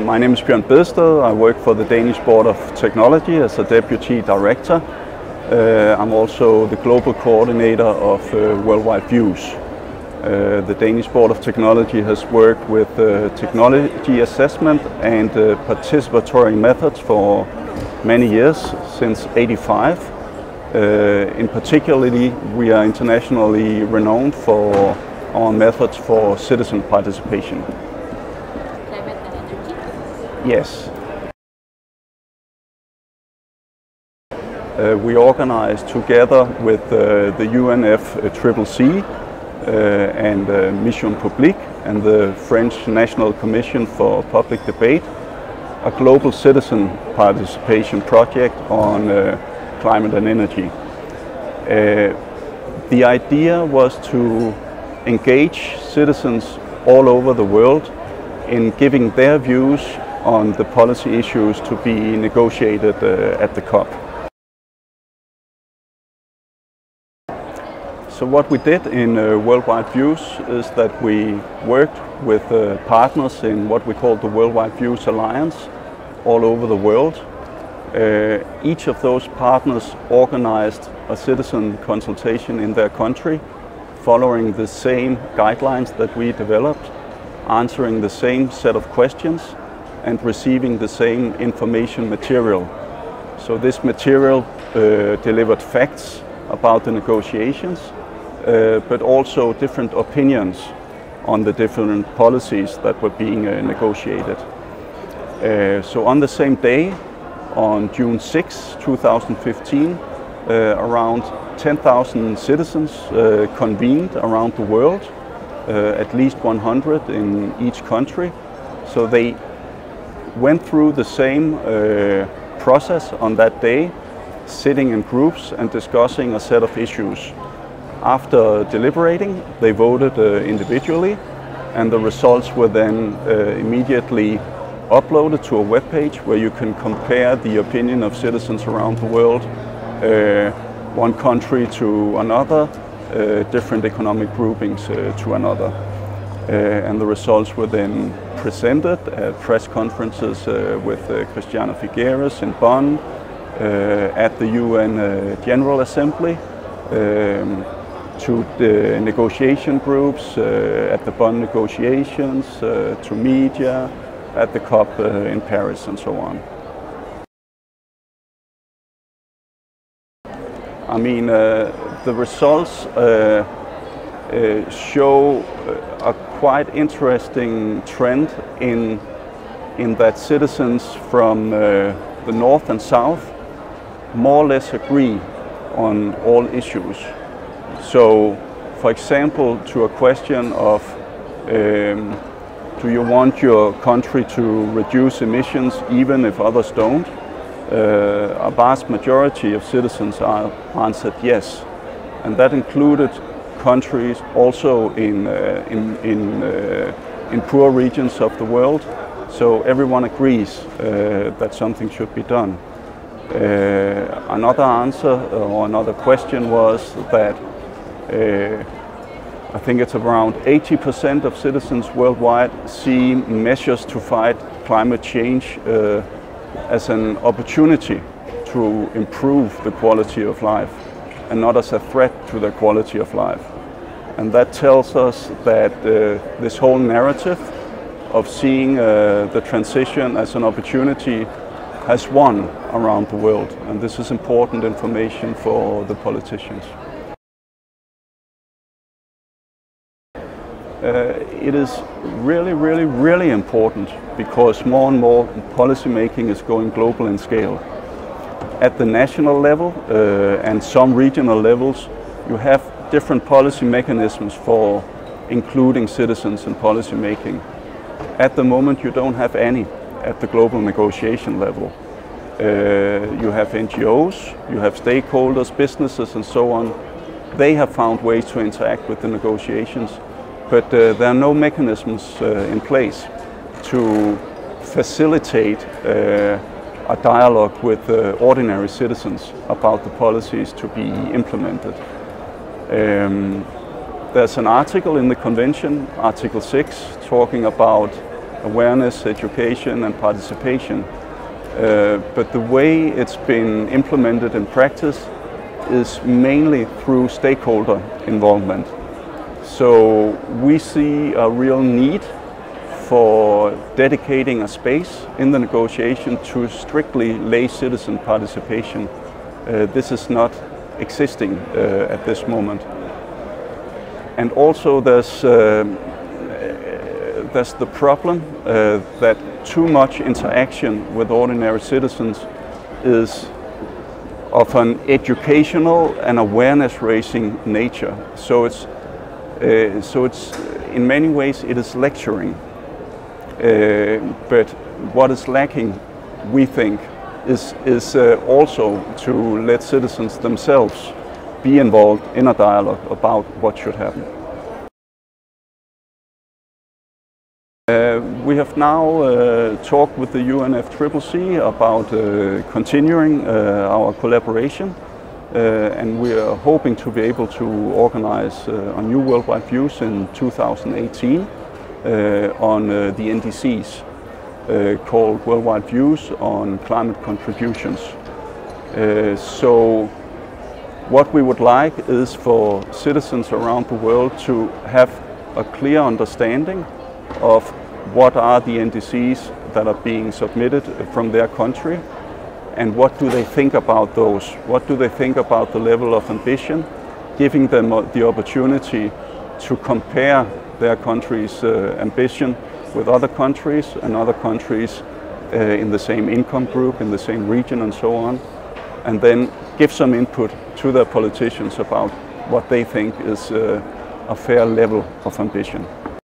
My name is Bjorn Bedsted. I work for the Danish Board of Technology as a Deputy Director. I'm also the Global Coordinator of Worldwide Views. The Danish Board of Technology has worked with technology assessment and participatory methods for many years, since '85. In particularly, we are internationally renowned for our methods for citizen participation. Climate and energy? Yes. We organize together with the UNFCCC and Mission Publique and the French National Commission for Public Debate a global citizen participation project on climate and energy. The idea was to engage citizens all over the world in giving their views on the policy issues to be negotiated at the COP. So what we did in Worldwide Views is that we worked with partners in what we call the Worldwide Views Alliance all over the world. Each of those partners organized a citizen consultation in their country, following the same guidelines that we developed, answering the same set of questions and receiving the same information material. So this material delivered facts about the negotiations, but also different opinions on the different policies that were being negotiated. So on the same day, on June 6, 2015, around 10,000 citizens convened around the world, at least 100 in each country. So they went through the same process on that day, sitting in groups and discussing a set of issues. After deliberating, they voted individually, and the results were then immediately uploaded to a web page where you can compare the opinion of citizens around the world, one country to another, different economic groupings to another. And the results were then presented at press conferences with Christiana Figueres in Bonn, at the UN General Assembly, to the negotiation groups, at the Bonn negotiations, to media, at the COP in Paris, and so on. I mean, the results show a quite interesting trend in that citizens from the north and south more or less agree on all issues. So, for example, to a question of do you want your country to reduce emissions even if others don't? A vast majority of citizens answered yes, and that included countries also in poor regions of the world. So everyone agrees that something should be done. Another answer or another question was that I think it's around 80% of citizens worldwide see measures to fight climate change as an opportunity to improve the quality of life and not as a threat to the quality of life. And that tells us that this whole narrative of seeing the transition as an opportunity has won around the world, and this is important information for the politicians. It is really important because more and more policy making is going global in scale. At the national level and some regional levels, you have different policy mechanisms for including citizens in policy making. At the moment, you don't have any at the global negotiation level. You have NGOs, you have stakeholders, businesses, and so on. They have found ways to interact with the negotiations, but there are no mechanisms in place to facilitate a dialogue with ordinary citizens about the policies to be implemented. There's an article in the convention, Article 6, talking about awareness, education and participation. But the way it's been implemented in practice is mainly through stakeholder involvement. So we see a real need for dedicating a space in the negotiation to strictly lay citizen participation. This is not existing at this moment. And also there's the problem that too much interaction with ordinary citizens is of an educational and awareness-raising nature. So it's in many ways it is lecturing. But what is lacking, we think, is also to let citizens themselves be involved in a dialogue about what should happen. We have now talked with the UNFCCC about continuing our collaboration, and we are hoping to be able to organize a new worldwide views in 2018 on the NDCs called Worldwide Views on Climate Contributions. So what we would like is for citizens around the world to have a clear understanding of what are the NDCs that are being submitted from their country and what do they think about those. What do they think about the level of ambition, giving them the opportunity to compare their country's ambition with other countries and other countries in the same income group, in the same region and so on, and then give some input to their politicians about what they think is a fair level of ambition.